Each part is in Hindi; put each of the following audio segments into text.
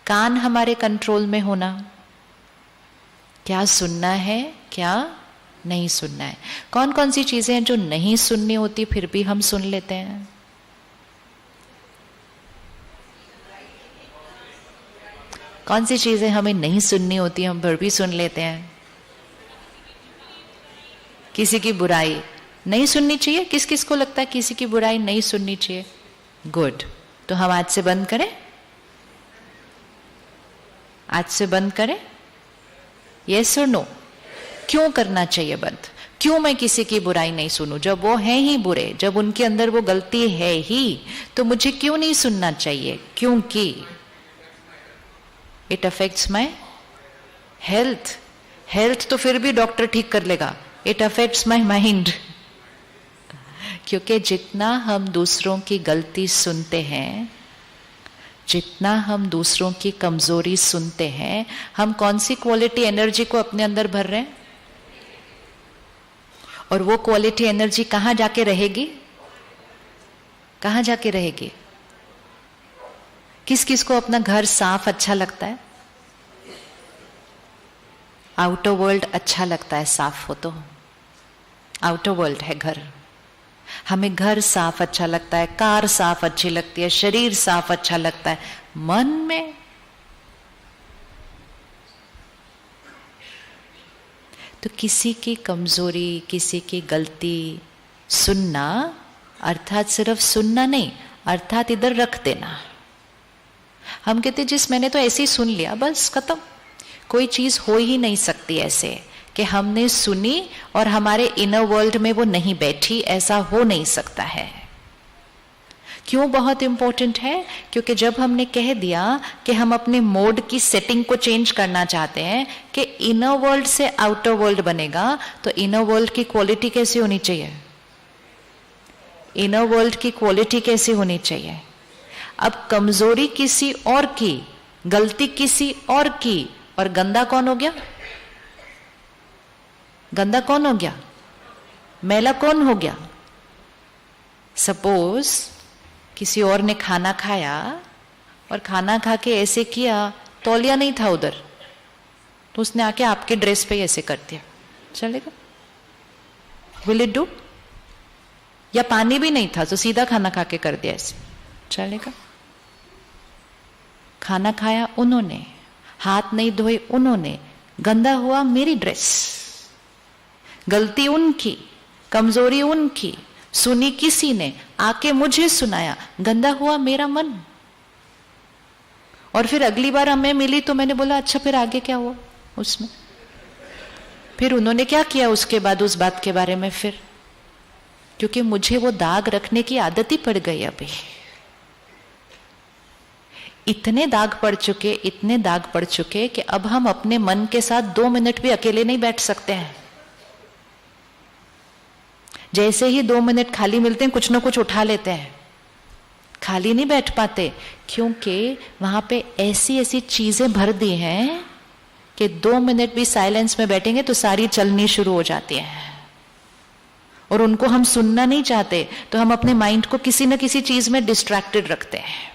कान हमारे कंट्रोल में होना, क्या सुनना है क्या नहीं सुनना है। कौन कौन सी चीजें हैं जो नहीं सुननी होती फिर भी हम सुन लेते हैं? कौन सी चीजें हमें नहीं सुननी होती हम फिर भी सुन लेते हैं? किसी की बुराई नहीं सुननी चाहिए। किस किस को लगता है किसी की बुराई नहीं सुननी चाहिए? गुड, तो हम आज से बंद करें, आज से बंद करें, यस और नो? क्यों करना चाहिए बंद? क्यों मैं किसी की बुराई नहीं सुनूं? जब वो है ही बुरे, जब उनके अंदर वो गलती है ही, तो मुझे क्यों नहीं सुनना चाहिए? क्योंकि it affects my health. Health तो फिर भी डॉक्टर ठीक कर लेगा, इट अफेक्ट्स माई माइंड। क्योंकि जितना हम दूसरों की गलती सुनते हैं, जितना हम दूसरों की कमजोरी सुनते हैं, हम कौन सी क्वालिटी एनर्जी को अपने अंदर भर रहे हैं? और वो क्वालिटी एनर्जी कहां जाके रहेगी? कहां जाके रहेगी? किस किस को अपना घर साफ अच्छा लगता है? आउटर वर्ल्ड अच्छा लगता है साफ हो तो। आउटर वर्ल्ड है घर, हमें घर साफ अच्छा लगता है, कार साफ अच्छी लगती है, शरीर साफ अच्छा लगता है। मन में तो किसी की कमजोरी, किसी की गलती सुनना, अर्थात सिर्फ सुनना नहीं, अर्थात इधर रख देना। हम कहते जिस मैंने तो ऐसे ही सुन लिया, बस खत्म। कोई चीज हो ही नहीं सकती ऐसे कि हमने सुनी और हमारे इनर वर्ल्ड में वो नहीं बैठी, ऐसा हो नहीं सकता है। क्यों बहुत इंपॉर्टेंट है? क्योंकि जब हमने कह दिया कि हम अपने मोड की सेटिंग को चेंज करना चाहते हैं कि इनर वर्ल्ड से आउटर वर्ल्ड बनेगा, तो इनर वर्ल्ड की क्वालिटी कैसी होनी चाहिए? इनर वर्ल्ड की क्वालिटी कैसी होनी चाहिए? अब कमजोरी किसी और की, गलती किसी और की, और गंदा कौन हो गया? गंदा कौन हो गया? मैला कौन हो गया? सपोज किसी और ने खाना खाया और खाना खा के ऐसे किया, तौलिया नहीं था उधर, तो उसने आके आपके ड्रेस पे ऐसे कर दिया, चलेगा? Will it do? या पानी भी नहीं था तो सीधा खाना खा के कर दिया ऐसे, चलेगा? खाना खाया उन्होंने, हाथ नहीं धोए उन्होंने, गंदा हुआ मेरी ड्रेस। गलती उनकी, कमजोरी उनकी, सुनी किसी ने, आके मुझे सुनाया, गंदा हुआ मेरा मन। और फिर अगली बार हमें मिली तो मैंने बोला अच्छा फिर आगे क्या हुआ उसमें? फिर उन्होंने क्या किया उसके बाद उस बात के बारे में? फिर क्योंकि मुझे वो दाग रखने की आदत ही पड़ गई। अभी इतने दाग पड़ चुके, इतने दाग पड़ चुके कि अब हम अपने मन के साथ 2 मिनट भी अकेले नहीं बैठ सकते हैं। जैसे ही 2 मिनट खाली मिलते हैं, कुछ ना कुछ उठा लेते हैं, खाली नहीं बैठ पाते, क्योंकि वहां पे ऐसी ऐसी चीजें भर दी हैं कि 2 मिनट भी साइलेंस में बैठेंगे तो सारी चलनी शुरू हो जाती है। और उनको हम सुनना नहीं चाहते, तो हम अपने माइंड को किसी न किसी चीज में डिस्ट्रैक्टेड रखते हैं।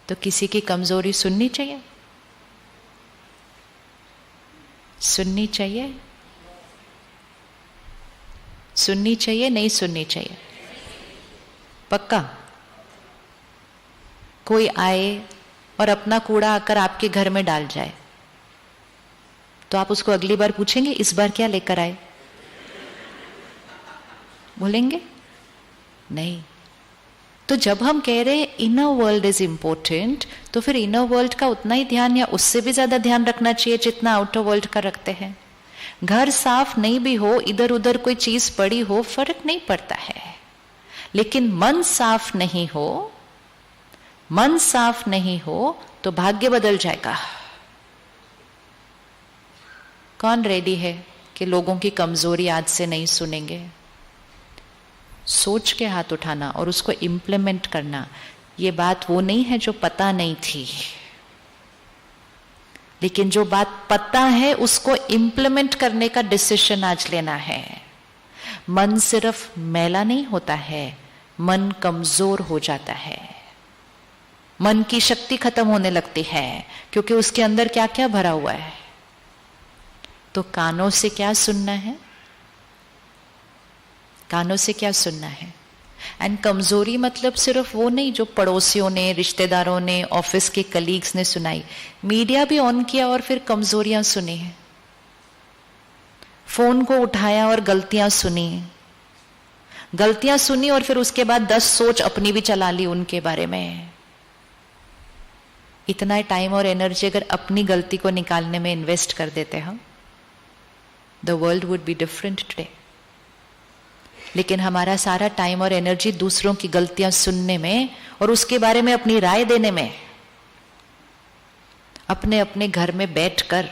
तो किसी की कमजोरी सुननी चाहिए? सुननी चाहिए? सुननी चाहिए नहीं सुननी चाहिए? पक्का? कोई आए और अपना कूड़ा आकर आपके घर में डाल जाए, तो आप उसको अगली बार पूछेंगे इस बार क्या लेकर आए? बोलेंगे नहीं। तो जब हम कह रहे हैं इनर वर्ल्ड इज इंपॉर्टेंट, तो फिर इनर वर्ल्ड का उतना ही ध्यान या उससे भी ज्यादा ध्यान रखना चाहिए जितना आउटर वर्ल्ड का रखते हैं। घर साफ नहीं भी हो, इधर उधर कोई चीज पड़ी हो, फर्क नहीं पड़ता है, लेकिन मन साफ नहीं हो, मन साफ नहीं हो तो भाग्य बदल जाएगा। कौन रेडी है कि लोगों की कमजोरी आज से नहीं सुनेंगे? सोच के हाथ उठाना और उसको इम्प्लीमेंट करना। ये बात वो नहीं है जो पता नहीं थी, लेकिन जो बात पता है उसको इम्प्लीमेंट करने का डिसीजन आज लेना है। मन सिर्फ मैला नहीं होता है, मन कमजोर हो जाता है। मन की शक्ति खत्म होने लगती है, क्योंकि उसके अंदर क्या क्या भरा हुआ है। तो कानों से क्या सुनना है, कानों से क्या सुनना है। एंड कमजोरी मतलब सिर्फ वो नहीं जो पड़ोसियों ने, रिश्तेदारों ने, ऑफिस के कलीग्स ने सुनाई। मीडिया भी ऑन किया और फिर कमजोरियां सुनी है, फोन को उठाया और गलतियां सुनी, गलतियां सुनी और फिर उसके बाद 10 सोच अपनी भी चला ली उनके बारे में। इतना टाइम और एनर्जी अगर अपनी गलती को निकालने में इन्वेस्ट कर देते हम, the world would be different today. लेकिन हमारा सारा टाइम और एनर्जी दूसरों की गलतियां सुनने में और उसके बारे में अपनी राय देने में। अपने अपने घर में बैठकर,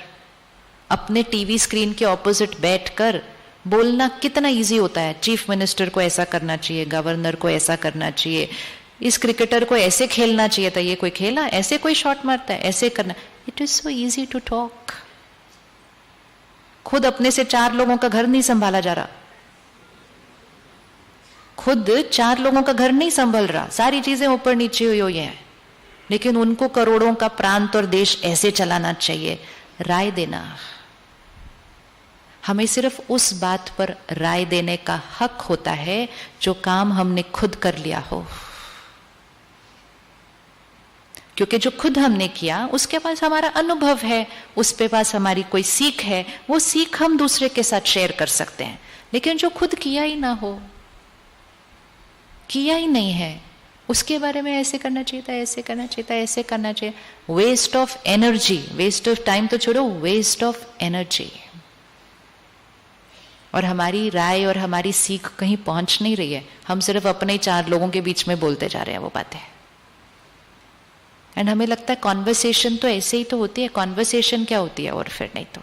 अपने टीवी स्क्रीन के ऑपोजिट बैठकर बोलना कितना इजी होता है। चीफ मिनिस्टर को ऐसा करना चाहिए, गवर्नर को ऐसा करना चाहिए, इस क्रिकेटर को ऐसे खेलना चाहिए था, ये कोई खेला, ऐसे कोई शॉट मारता है, ऐसे करना। It is so easy to talk. खुद अपने से 4 लोगों का घर नहीं संभाला जा रहा, खुद 4 लोगों का घर नहीं संभल रहा, सारी चीजें ऊपर नीचे हुई हैं, लेकिन उनको करोड़ों का प्रांत और देश ऐसे चलाना चाहिए। राय देना, हमें सिर्फ उस बात पर राय देने का हक होता है जो काम हमने खुद कर लिया हो। क्योंकि जो खुद हमने किया उसके पास हमारा अनुभव है, उस पे पास हमारी कोई सीख है, वो सीख हम दूसरे के साथ शेयर कर सकते हैं। लेकिन जो खुद किया ही ना हो, किया ही नहीं है, उसके बारे में ऐसे करना चाहिए था, ऐसे करना चाहिए था, ऐसे करना चाहिए। Waste of energy, waste of time तो छोड़ो, वेस्ट ऑफ एनर्जी। और हमारी राय और हमारी सीख कहीं पहुंच नहीं रही है, हम सिर्फ अपने 4 लोगों के बीच में बोलते जा रहे हैं वो बातें। एंड हमें लगता है कॉन्वर्सेशन तो ऐसे ही तो होती है। कॉन्वर्सेशन क्या होती है और फिर नहीं तो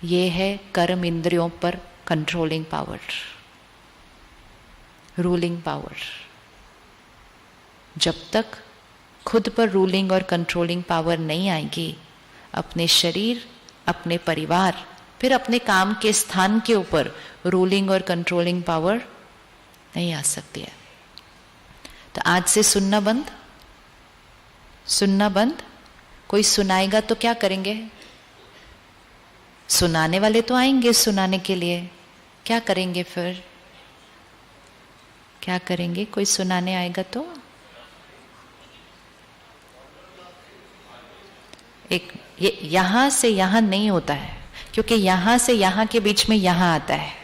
ये है कर्म इंद्रियों पर कंट्रोलिंग पावर, रूलिंग पावर। जब तक खुद पर रूलिंग और कंट्रोलिंग पावर नहीं आएगी, अपने शरीर, अपने परिवार, फिर अपने काम के स्थान के ऊपर रूलिंग और कंट्रोलिंग पावर नहीं आ सकती है। तो आज से सुनना बंद, सुनना बंद। कोई सुनाएगा तो क्या करेंगे? सुनाने वाले तो आएंगे सुनाने के लिए, क्या करेंगे फिर? क्या करेंगे? कोई सुनाने आएगा तो एक ये यहां से यहां नहीं होता है, क्योंकि यहां से यहां के बीच में यहां आता है।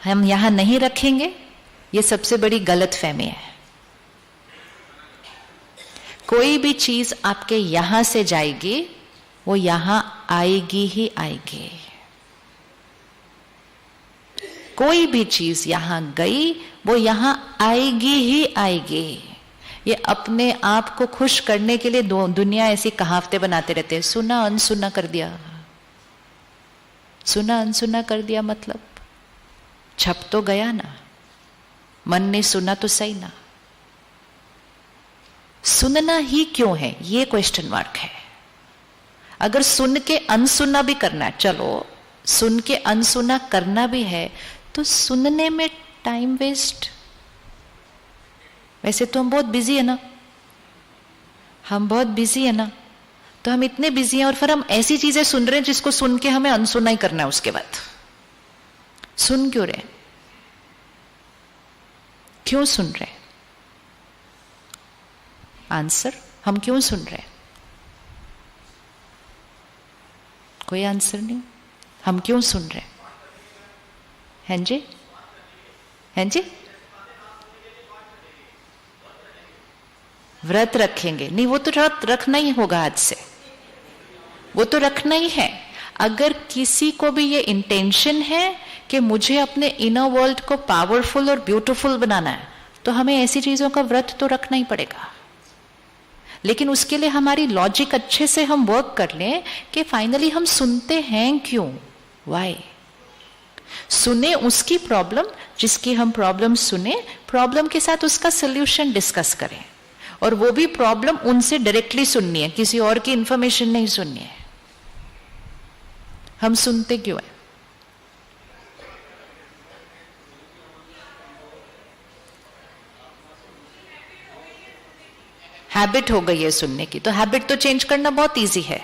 हम यहां नहीं रखेंगे, ये सबसे बड़ी गलत फहमी है। कोई भी चीज आपके यहां से जाएगी, वो यहां आएगी ही आएगी। कोई भी चीज यहां गई, वो यहां आएगी ही आएगी। ये अपने आप को खुश करने के लिए दुनिया ऐसी कहावतें बनाते रहते हैं। सुना अनसुना कर दिया, सुना अनसुना कर दिया मतलब छप तो गया ना, मन ने सुना तो सही ना। सुनना ही क्यों है, ये क्वेश्चन मार्क है। अगर सुन के अनसुना भी करना है, चलो सुन के अनसुना करना भी है, तो सुनने में टाइम वेस्ट। वैसे तो हम बहुत बिजी है ना, हम बहुत बिजी है ना, तो हम इतने बिजी हैं और फिर हम ऐसी चीजें सुन रहे हैं जिसको सुन के हमें अनसुना ही करना है। उसके बाद सुन क्यों रहे, क्यों सुन रहे? आंसर, हम क्यों सुन रहे? कोई आंसर नहीं। हम क्यों सुन रहे हैं जी? हैं जी? व्रत रखेंगे? नहीं, वो तो व्रत रखना ही होगा आज से, वो तो रखना ही है। अगर किसी को भी ये इंटेंशन है कि मुझे अपने इनर वर्ल्ड को पावरफुल और ब्यूटीफुल बनाना है, तो हमें ऐसी चीजों का व्रत तो रखना ही पड़ेगा। लेकिन उसके लिए हमारी लॉजिक अच्छे से हम वर्क कर लें कि फाइनली हम सुनते हैं क्यों, वाई। सुने उसकी प्रॉब्लम, जिसकी हम प्रॉब्लम सुने, प्रॉब्लम के साथ उसका सोल्यूशन डिस्कस करें, और वो भी प्रॉब्लम उनसे डायरेक्टली सुननी है, किसी और की इंफॉर्मेशन नहीं सुननी है। हम सुनते क्यों है? हैबिट हो गई है सुनने की, तो हैबिट तो चेंज करना बहुत इजी है।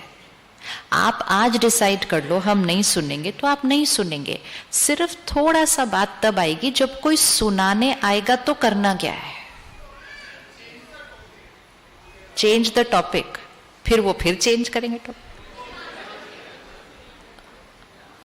आप आज डिसाइड कर लो हम नहीं सुनेंगे, तो आप नहीं सुनेंगे। सिर्फ थोड़ा सा बात तब आएगी जब कोई सुनाने आएगा, तो करना क्या है? Change the topic. फिर वो फिर चेंज करेंगे टॉपिक।